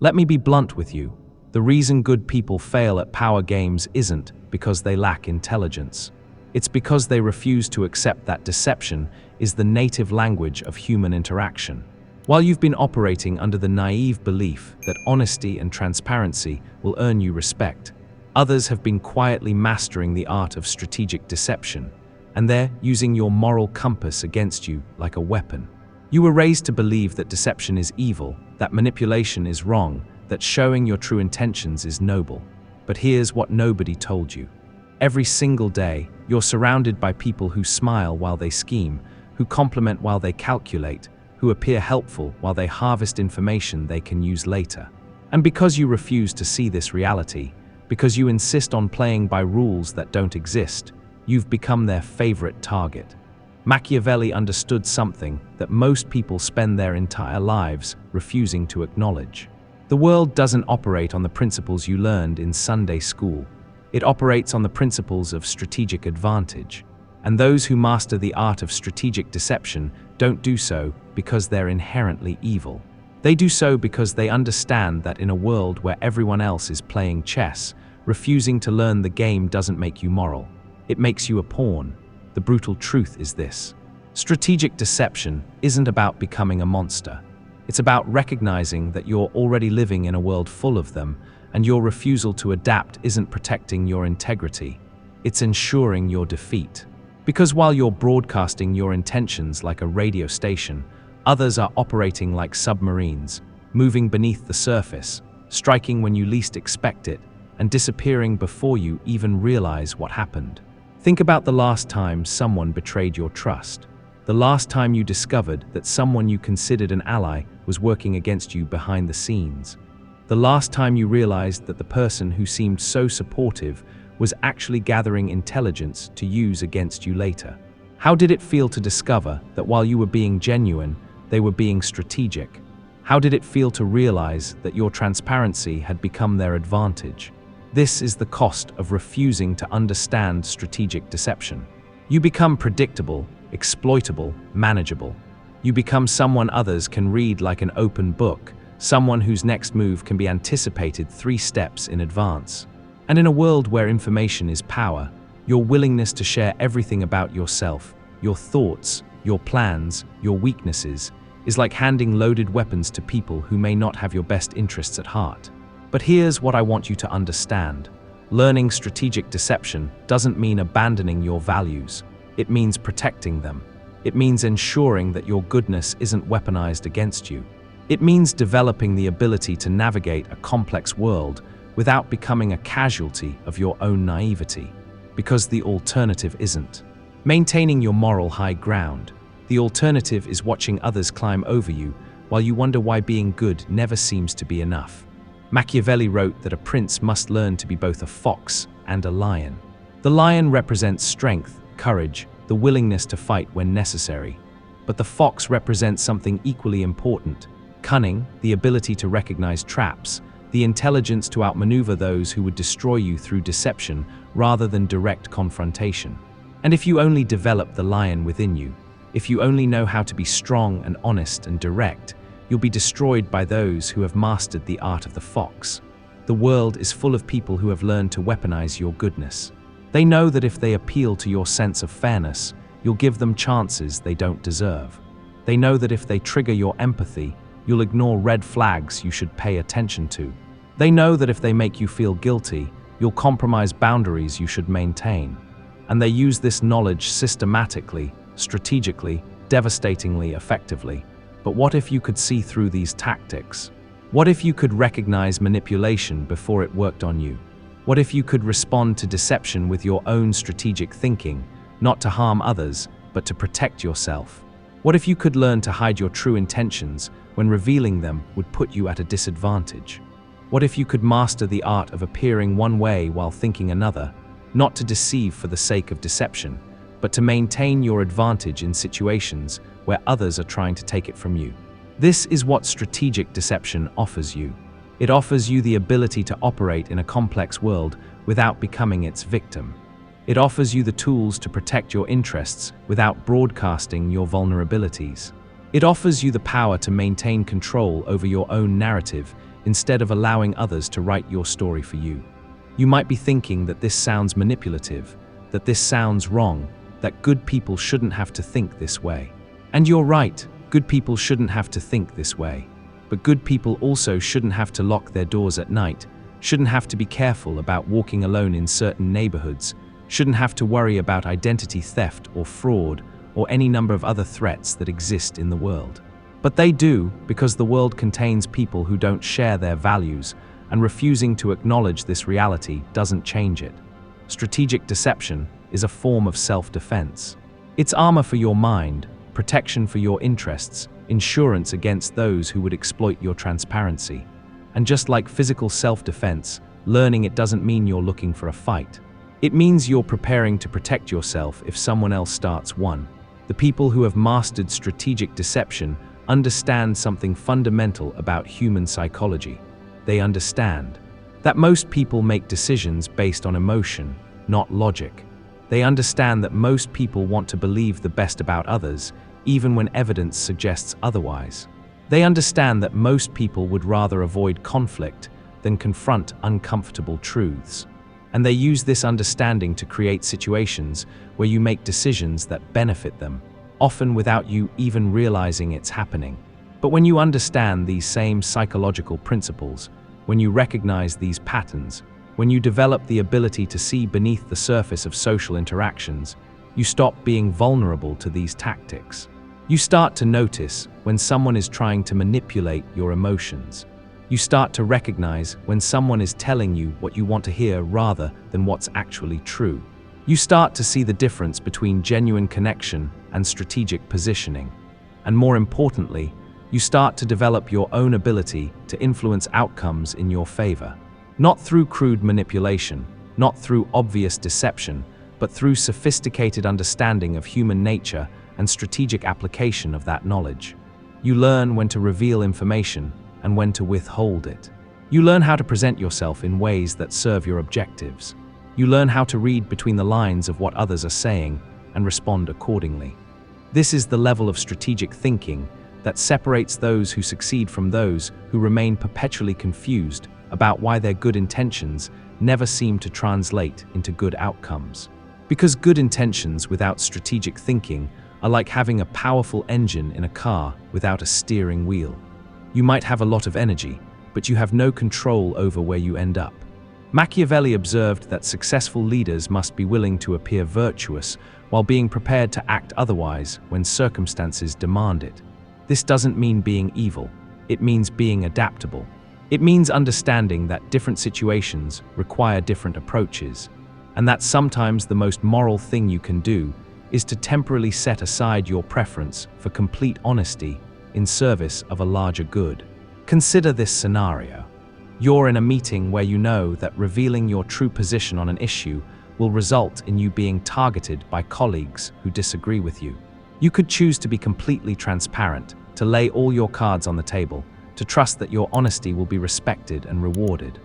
Let me be blunt with you. The reason good people fail at power games isn't because they lack intelligence. It's because they refuse to accept that deception is the native language of human interaction. While you've been operating under the naive belief that honesty and transparency will earn you respect, others have been quietly mastering the art of strategic deception, and they're using your moral compass against you like a weapon. You were raised to believe that deception is evil, that manipulation is wrong, that showing your true intentions is noble. But here's what nobody told you. Every single day, you're surrounded by people who smile while they scheme, who compliment while they calculate, who appear helpful while they harvest information they can use later. And because you refuse to see this reality, because you insist on playing by rules that don't exist, you've become their favorite target. Machiavelli understood something that most people spend their entire lives refusing to acknowledge. The world doesn't operate on the principles you learned in Sunday school. It operates on the principles of strategic advantage. And those who master the art of strategic deception don't do so because they're inherently evil. They do so because they understand that in a world where everyone else is playing chess, refusing to learn the game doesn't make you moral. It makes you a pawn. The brutal truth is this: strategic deception isn't about becoming a monster. It's about recognizing that you're already living in a world full of them, and your refusal to adapt isn't protecting your integrity. It's ensuring your defeat. Because while you're broadcasting your intentions like a radio station, others are operating like submarines, moving beneath the surface, striking when you least expect it, and disappearing before you even realize what happened. Think about the last time someone betrayed your trust. The last time you discovered that someone you considered an ally was working against you behind the scenes. The last time you realized that the person who seemed so supportive was actually gathering intelligence to use against you later. How did it feel to discover that while you were being genuine, they were being strategic? How did it feel to realize that your transparency had become their advantage? This is the cost of refusing to understand strategic deception. You become predictable, exploitable, manageable. You become someone others can read like an open book, someone whose next move can be anticipated 3 steps in advance. And in a world where information is power, your willingness to share everything about yourself, your thoughts, your plans, your weaknesses, is like handing loaded weapons to people who may not have your best interests at heart. But here's what I want you to understand. Learning strategic deception doesn't mean abandoning your values. It means protecting them. It means ensuring that your goodness isn't weaponized against you. It means developing the ability to navigate a complex world without becoming a casualty of your own naivety, because the alternative isn't maintaining your moral high ground. The alternative is watching others climb over you while you wonder why being good never seems to be enough. Machiavelli wrote that a prince must learn to be both a fox and a lion. The lion represents strength, courage, the willingness to fight when necessary. But the fox represents something equally important: cunning, the ability to recognize traps, the intelligence to outmaneuver those who would destroy you through deception rather than direct confrontation. And if you only develop the lion within you, if you only know how to be strong and honest and direct, you'll be destroyed by those who have mastered the art of the fox. The world is full of people who have learned to weaponize your goodness. They know that if they appeal to your sense of fairness, you'll give them chances they don't deserve. They know that if they trigger your empathy, you'll ignore red flags you should pay attention to. They know that if they make you feel guilty, you'll compromise boundaries you should maintain. And they use this knowledge systematically, strategically, devastatingly effectively. But what if you could see through these tactics? What if you could recognize manipulation before it worked on you? What if you could respond to deception with your own strategic thinking, not to harm others, but to protect yourself? What if you could learn to hide your true intentions when revealing them would put you at a disadvantage? What if you could master the art of appearing one way while thinking another, not to deceive for the sake of deception, but to maintain your advantage in situations where others are trying to take it from you? This is what strategic deception offers you. It offers you the ability to operate in a complex world without becoming its victim. It offers you the tools to protect your interests without broadcasting your vulnerabilities. It offers you the power to maintain control over your own narrative, instead of allowing others to write your story for you. You might be thinking that this sounds manipulative, that this sounds wrong, that good people shouldn't have to think this way. And you're right, good people shouldn't have to think this way. But good people also shouldn't have to lock their doors at night, shouldn't have to be careful about walking alone in certain neighborhoods, shouldn't have to worry about identity theft or fraud or any number of other threats that exist in the world. But they do, because the world contains people who don't share their values, and refusing to acknowledge this reality doesn't change it. Strategic deception is a form of self-defense. It's armor for your mind, protection for your interests, insurance against those who would exploit your transparency. And just like physical self-defense, learning it doesn't mean you're looking for a fight. It means you're preparing to protect yourself if someone else starts one. The people who have mastered strategic deception understand something fundamental about human psychology. They understand that most people make decisions based on emotion, not logic. They understand that most people want to believe the best about others, even when evidence suggests otherwise. They understand that most people would rather avoid conflict than confront uncomfortable truths. And they use this understanding to create situations where you make decisions that benefit them, often without you even realizing it's happening. But when you understand these same psychological principles, when you recognize these patterns, when you develop the ability to see beneath the surface of social interactions, you stop being vulnerable to these tactics. You start to notice when someone is trying to manipulate your emotions. You start to recognize when someone is telling you what you want to hear rather than what's actually true. You start to see the difference between genuine connection and strategic positioning. And more importantly, you start to develop your own ability to influence outcomes in your favor. Not through crude manipulation, not through obvious deception, but through sophisticated understanding of human nature and strategic application of that knowledge. You learn when to reveal information and when to withhold it. You learn how to present yourself in ways that serve your objectives. You learn how to read between the lines of what others are saying and respond accordingly. This is the level of strategic thinking that separates those who succeed from those who remain perpetually confused about why their good intentions never seem to translate into good outcomes. Because good intentions without strategic thinking are like having a powerful engine in a car without a steering wheel. You might have a lot of energy, but you have no control over where you end up. Machiavelli observed that successful leaders must be willing to appear virtuous while being prepared to act otherwise when circumstances demand it. This doesn't mean being evil, it means being adaptable. It means understanding that different situations require different approaches, and that sometimes the most moral thing you can do is to temporarily set aside your preference for complete honesty in service of a larger good. Consider this scenario. You're in a meeting where you know that revealing your true position on an issue will result in you being targeted by colleagues who disagree with you. You could choose to be completely transparent, to lay all your cards on the table, to trust that your honesty will be respected and rewarded.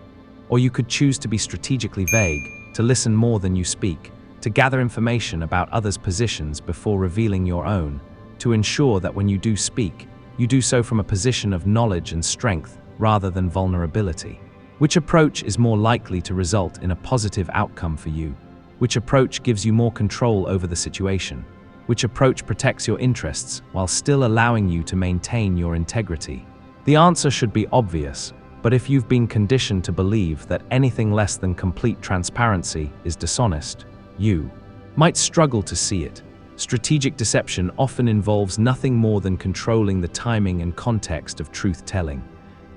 Or you could choose to be strategically vague, to listen more than you speak, to gather information about others' positions before revealing your own, to ensure that when you do speak, you do so from a position of knowledge and strength rather than vulnerability. Which approach is more likely to result in a positive outcome for you? Which approach gives you more control over the situation? Which approach protects your interests while still allowing you to maintain your integrity? The answer should be obvious, but if you've been conditioned to believe that anything less than complete transparency is dishonest, you might struggle to see it. Strategic deception often involves nothing more than controlling the timing and context of truth-telling.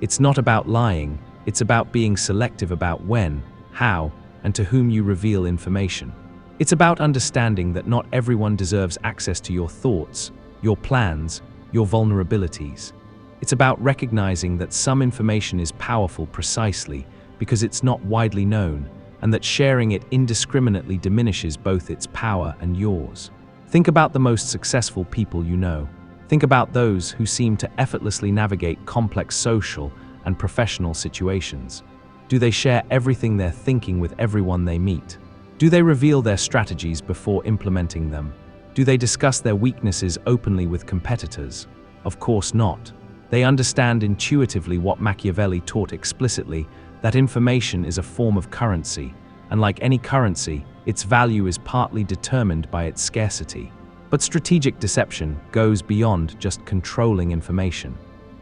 It's not about lying, it's about being selective about when, how, and to whom you reveal information. It's about understanding that not everyone deserves access to your thoughts, your plans, your vulnerabilities. It's about recognizing that some information is powerful precisely because it's not widely known, and that sharing it indiscriminately diminishes both its power and yours. Think about the most successful people you know. Think about those who seem to effortlessly navigate complex social and professional situations. Do they share everything they're thinking with everyone they meet? Do they reveal their strategies before implementing them? Do they discuss their weaknesses openly with competitors? Of course not. They understand intuitively what Machiavelli taught explicitly, that information is a form of currency, and like any currency, its value is partly determined by its scarcity. But strategic deception goes beyond just controlling information.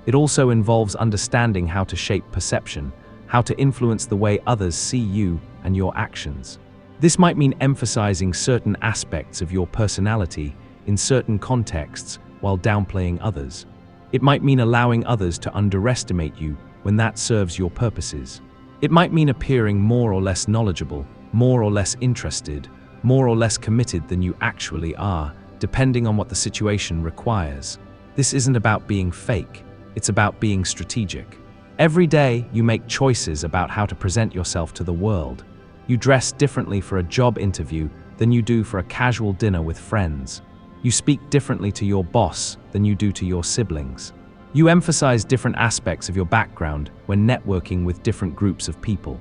It also involves understanding how to shape perception, how to influence the way others see you and your actions. This might mean emphasizing certain aspects of your personality in certain contexts while downplaying others. It might mean allowing others to underestimate you when that serves your purposes. It might mean appearing more or less knowledgeable, more or less interested, more or less committed than you actually are, depending on what the situation requires. This isn't about being fake, it's about being strategic. Every day, you make choices about how to present yourself to the world. You dress differently for a job interview than you do for a casual dinner with friends. You speak differently to your boss than you do to your siblings. You emphasize different aspects of your background when networking with different groups of people.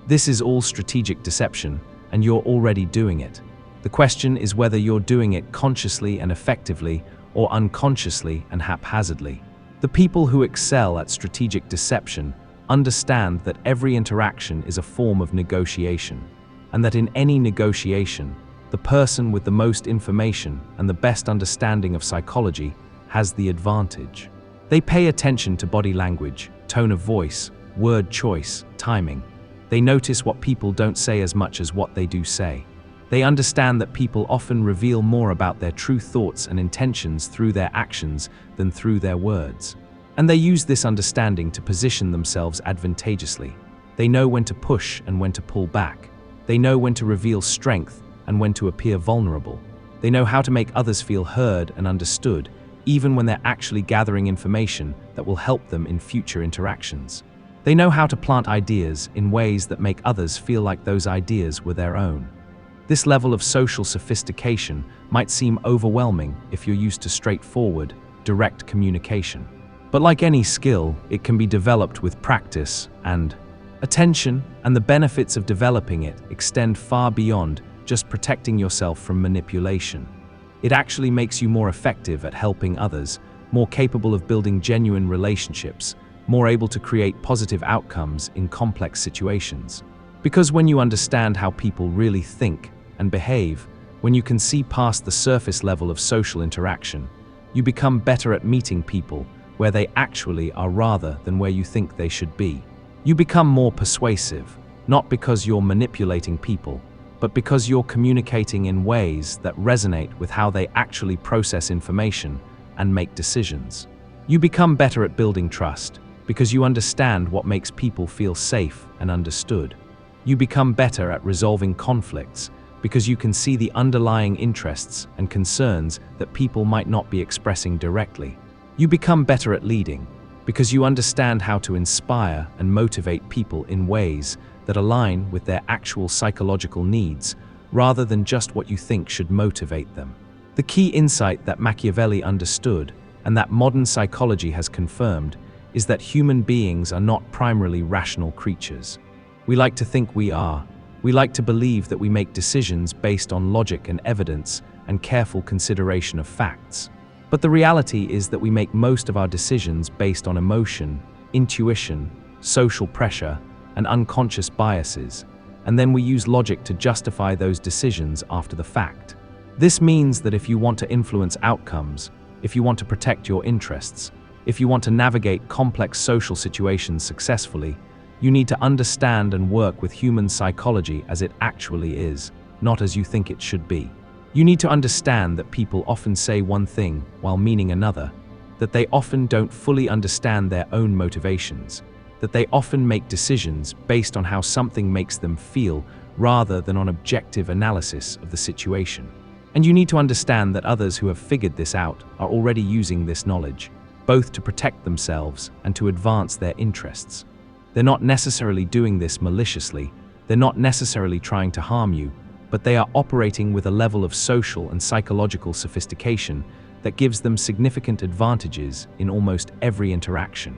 This is all strategic deception, and you're already doing it. The question is whether you're doing it consciously and effectively, or unconsciously and haphazardly. The people who excel at strategic deception understand that every interaction is a form of negotiation, and that in any negotiation, the person with the most information and the best understanding of psychology has the advantage. They pay attention to body language, tone of voice, word choice, timing. They notice what people don't say as much as what they do say. They understand that people often reveal more about their true thoughts and intentions through their actions than through their words. And they use this understanding to position themselves advantageously. They know when to push and when to pull back. They know when to reveal strength and when to appear vulnerable. They know how to make others feel heard and understood, even when they're actually gathering information that will help them in future interactions. They know how to plant ideas in ways that make others feel like those ideas were their own. This level of social sophistication might seem overwhelming if you're used to straightforward, direct communication. But like any skill, it can be developed with practice and attention, and the benefits of developing it extend far beyond just protecting yourself from manipulation. It actually makes you more effective at helping others, more capable of building genuine relationships, more able to create positive outcomes in complex situations. Because when you understand how people really think and behave, when you can see past the surface level of social interaction, you become better at meeting people where they actually are rather than where you think they should be. You become more persuasive, not because you're manipulating people, but because you're communicating in ways that resonate with how they actually process information and make decisions. You become better at building trust because you understand what makes people feel safe and understood. You become better at resolving conflicts because you can see the underlying interests and concerns that people might not be expressing directly. You become better at leading because you understand how to inspire and motivate people in ways that align with their actual psychological needs rather than just what you think should motivate them. The key insight that Machiavelli understood and that modern psychology has confirmed is that human beings are not primarily rational creatures. We like to think we are. We like to believe that we make decisions based on logic and evidence and careful consideration of facts. But the reality is that we make most of our decisions based on emotion, intuition, social pressure, and unconscious biases, and then we use logic to justify those decisions after the fact. This means that if you want to influence outcomes, if you want to protect your interests, if you want to navigate complex social situations successfully, you need to understand and work with human psychology as it actually is, not as you think it should be. You need to understand that people often say one thing while meaning another, that they often don't fully understand their own motivations, that they often make decisions based on how something makes them feel rather than on objective analysis of the situation. And you need to understand that others who have figured this out are already using this knowledge, both to protect themselves and to advance their interests. They're not necessarily doing this maliciously, they're not necessarily trying to harm you, but they are operating with a level of social and psychological sophistication that gives them significant advantages in almost every interaction.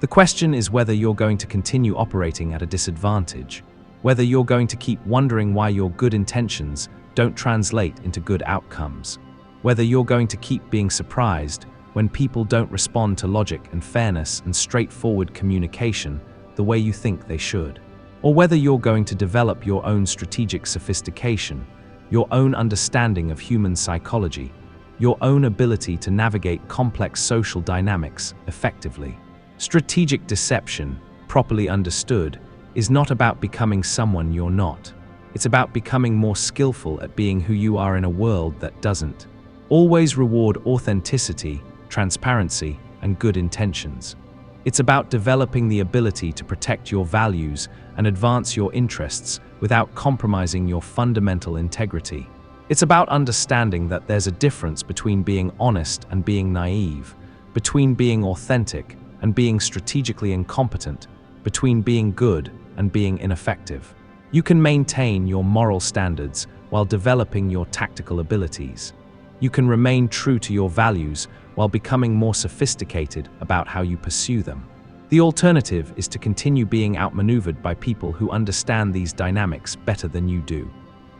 The question is whether you're going to continue operating at a disadvantage, whether you're going to keep wondering why your good intentions don't translate into good outcomes, whether you're going to keep being surprised when people don't respond to logic and fairness and straightforward communication the way you think they should. Or whether you're going to develop your own strategic sophistication, your own understanding of human psychology, your own ability to navigate complex social dynamics effectively. Strategic deception, properly understood, is not about becoming someone you're not. It's about becoming more skillful at being who you are in a world that doesn't always reward authenticity, transparency, and good intentions. It's about developing the ability to protect your values and advance your interests without compromising your fundamental integrity. It's about understanding that there's a difference between being honest and being naive, between being authentic and being strategically incompetent, between being good and being ineffective. You can maintain your moral standards while developing your tactical abilities. You can remain true to your values while becoming more sophisticated about how you pursue them. The alternative is to continue being outmaneuvered by people who understand these dynamics better than you do.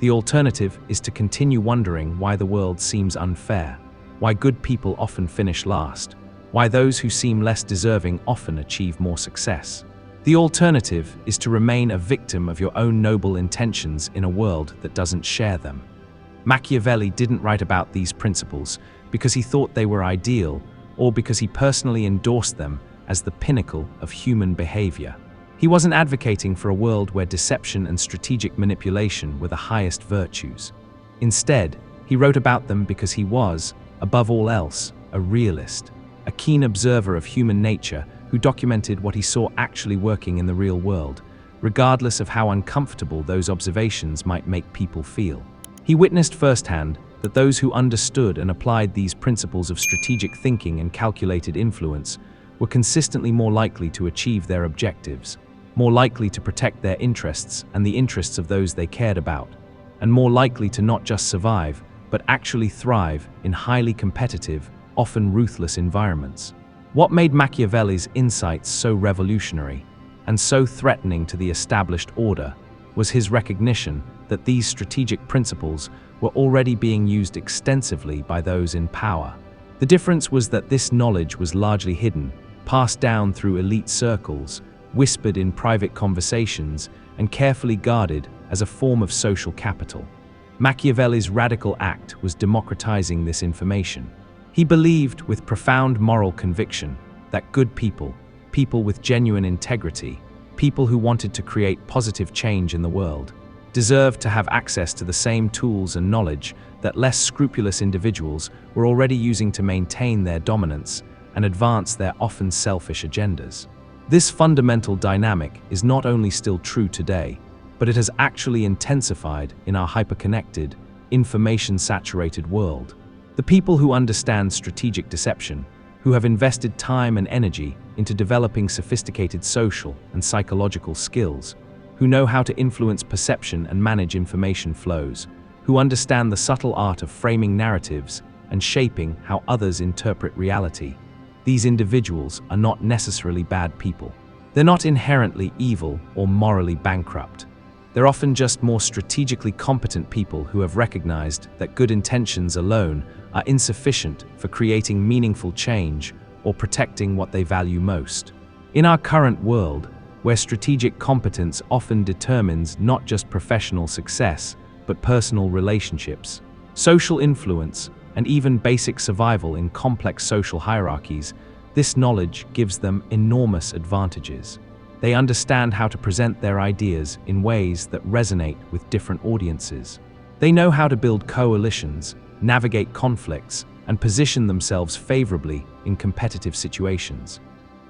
The alternative is to continue wondering why the world seems unfair, why good people often finish last, why those who seem less deserving often achieve more success. The alternative is to remain a victim of your own noble intentions in a world that doesn't share them. Machiavelli didn't write about these principles because he thought they were ideal or because he personally endorsed them as the pinnacle of human behavior. He wasn't advocating for a world where deception and strategic manipulation were the highest virtues. Instead, he wrote about them because he was, above all else, a realist, a keen observer of human nature who documented what he saw actually working in the real world, regardless of how uncomfortable those observations might make people feel. He witnessed firsthand that those who understood and applied these principles of strategic thinking and calculated influence were consistently more likely to achieve their objectives, more likely to protect their interests and the interests of those they cared about, and more likely to not just survive, but actually thrive in highly competitive, often ruthless environments. What made Machiavelli's insights so revolutionary and so threatening to the established order was his recognition that these strategic principles were already being used extensively by those in power. The difference was that this knowledge was largely hidden, passed down through elite circles, whispered in private conversations, and carefully guarded as a form of social capital. Machiavelli's radical act was democratizing this information. He believed with profound moral conviction that good people, people with genuine integrity, people who wanted to create positive change in the world, deserved to have access to the same tools and knowledge that less scrupulous individuals were already using to maintain their dominance and advance their often selfish agendas. This fundamental dynamic is not only still true today, but it has actually intensified in our hyperconnected, information-saturated world. The people who understand strategic deception, who have invested time and energy into developing sophisticated social and psychological skills, who know how to influence perception and manage information flows, who understand the subtle art of framing narratives and shaping how others interpret reality. These individuals are not necessarily bad people. They're not inherently evil or morally bankrupt. They're often just more strategically competent people who have recognized that good intentions alone are insufficient for creating meaningful change or protecting what they value most. In our current world, where strategic competence often determines not just professional success, but personal relationships, social influence, and even basic survival in complex social hierarchies, this knowledge gives them enormous advantages. They understand how to present their ideas in ways that resonate with different audiences. They know how to build coalitions, navigate conflicts, and position themselves favorably in competitive situations.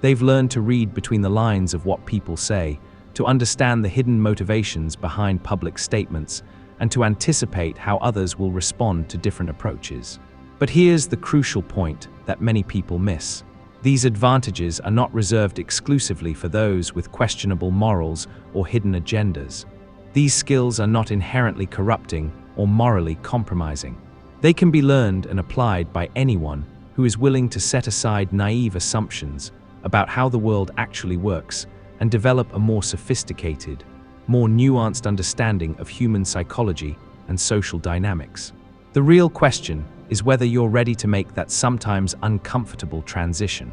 They've learned to read between the lines of what people say, to understand the hidden motivations behind public statements, and to anticipate how others will respond to different approaches. But here's the crucial point that many people miss. These advantages are not reserved exclusively for those with questionable morals or hidden agendas. These skills are not inherently corrupting or morally compromising. They can be learned and applied by anyone who is willing to set aside naive assumptions about how the world actually works and develop a more sophisticated, more nuanced understanding of human psychology and social dynamics. The real question is whether you're ready to make that sometimes uncomfortable transition.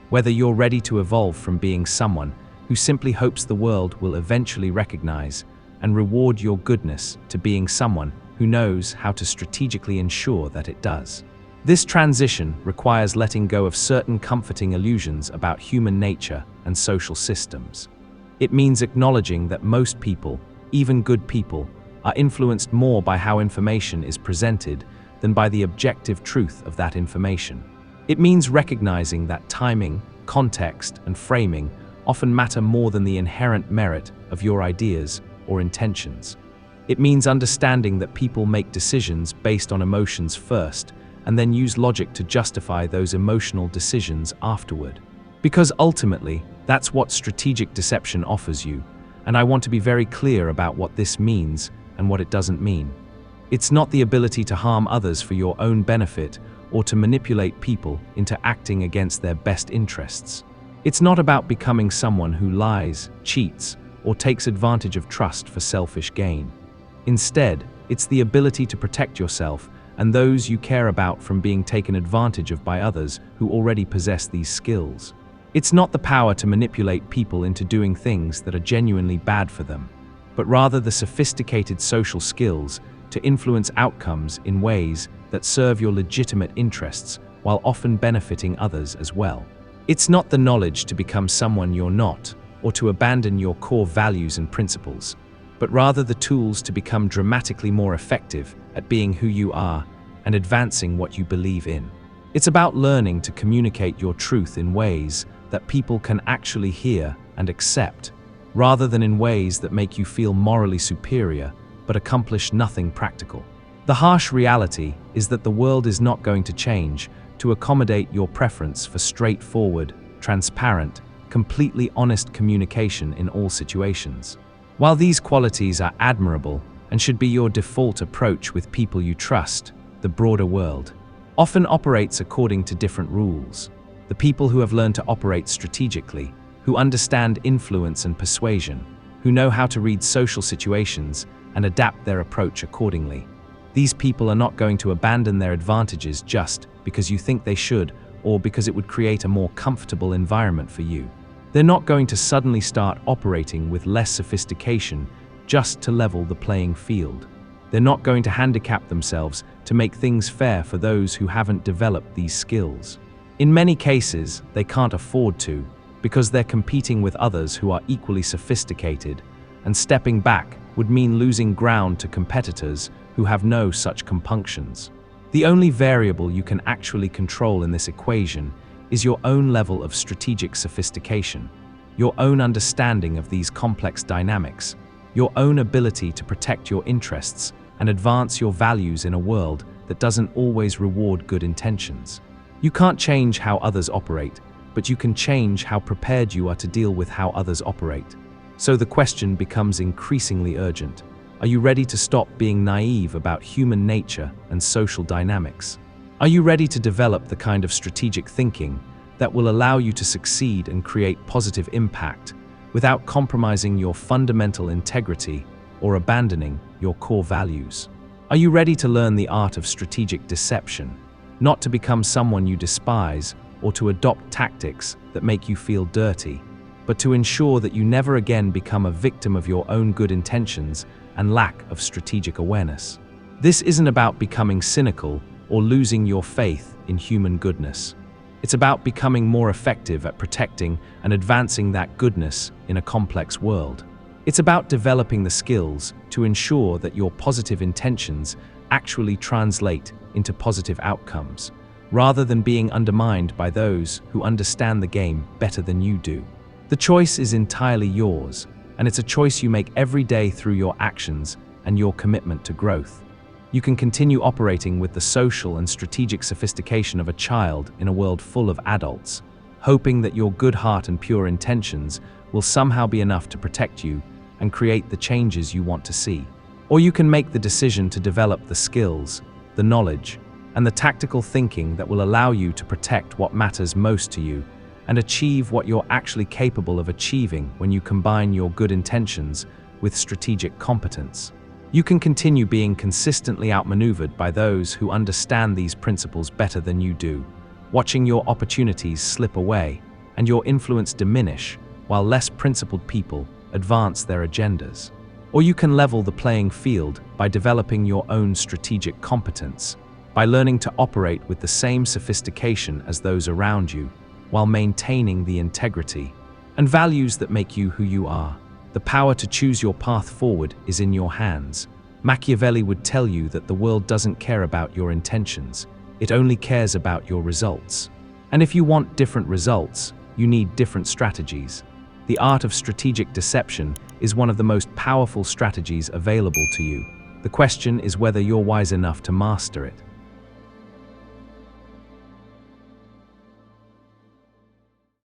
Whether you're ready to evolve from being someone who simply hopes the world will eventually recognize and reward your goodness to being someone who knows how to strategically ensure that it does. This transition requires letting go of certain comforting illusions about human nature and social systems. It means acknowledging that most people, even good people, are influenced more by how information is presented than by the objective truth of that information. It means recognizing that timing, context, and framing often matter more than the inherent merit of your ideas or intentions. It means understanding that people make decisions based on emotions first and then use logic to justify those emotional decisions afterward. Because ultimately, that's what strategic deception offers you, and I want to be very clear about what this means and what it doesn't mean. It's not the ability to harm others for your own benefit or to manipulate people into acting against their best interests. It's not about becoming someone who lies, cheats, or takes advantage of trust for selfish gain. Instead, it's the ability to protect yourself and those you care about from being taken advantage of by others who already possess these skills. It's not the power to manipulate people into doing things that are genuinely bad for them, but rather the sophisticated social skills to influence outcomes in ways that serve your legitimate interests while often benefiting others as well. It's not the knowledge to become someone you're not or to abandon your core values and principles, but rather the tools to become dramatically more effective at being who you are and advancing what you believe in. It's about learning to communicate your truth in ways that people can actually hear and accept, rather than in ways that make you feel morally superior but accomplish nothing practical. The harsh reality is that the world is not going to change to accommodate your preference for straightforward, transparent, completely honest communication in all situations. While these qualities are admirable and should be your default approach with people you trust, the broader world often operates according to different rules. The people who have learned to operate strategically, who understand influence and persuasion, who know how to read social situations and adapt their approach accordingly. These people are not going to abandon their advantages just because you think they should or because it would create a more comfortable environment for you. They're not going to suddenly start operating with less sophistication just to level the playing field. They're not going to handicap themselves to make things fair for those who haven't developed these skills. In many cases, they can't afford to because they're competing with others who are equally sophisticated, and stepping back would mean losing ground to competitors who have no such compunctions. The only variable you can actually control in this equation is your own level of strategic sophistication, your own understanding of these complex dynamics, your own ability to protect your interests and advance your values in a world that doesn't always reward good intentions. You can't change how others operate, but you can change how prepared you are to deal with how others operate. So the question becomes increasingly urgent. Are you ready to stop being naive about human nature and social dynamics? Are you ready to develop the kind of strategic thinking that will allow you to succeed and create positive impact without compromising your fundamental integrity or abandoning your core values? Are you ready to learn the art of strategic deception, not to become someone you despise or to adopt tactics that make you feel dirty, but to ensure that you never again become a victim of your own good intentions and lack of strategic awareness? This isn't about becoming cynical or losing your faith in human goodness. It's about becoming more effective at protecting and advancing that goodness in a complex world. It's about developing the skills to ensure that your positive intentions actually translate into positive outcomes, rather than being undermined by those who understand the game better than you do. The choice is entirely yours, and it's a choice you make every day through your actions and your commitment to growth. You can continue operating with the social and strategic sophistication of a child in a world full of adults, hoping that your good heart and pure intentions will somehow be enough to protect you and create the changes you want to see. Or you can make the decision to develop the skills, the knowledge, and the tactical thinking that will allow you to protect what matters most to you and achieve what you're actually capable of achieving when you combine your good intentions with strategic competence. You can continue being consistently outmaneuvered by those who understand these principles better than you do, watching your opportunities slip away and your influence diminish while less principled people advance their agendas. Or you can level the playing field by developing your own strategic competence, by learning to operate with the same sophistication as those around you, while maintaining the integrity and values that make you who you are. The power to choose your path forward is in your hands. Machiavelli would tell you that the world doesn't care about your intentions, it only cares about your results. And if you want different results, you need different strategies. The art of strategic deception is one of the most powerful strategies available to you. The question is whether you're wise enough to master it.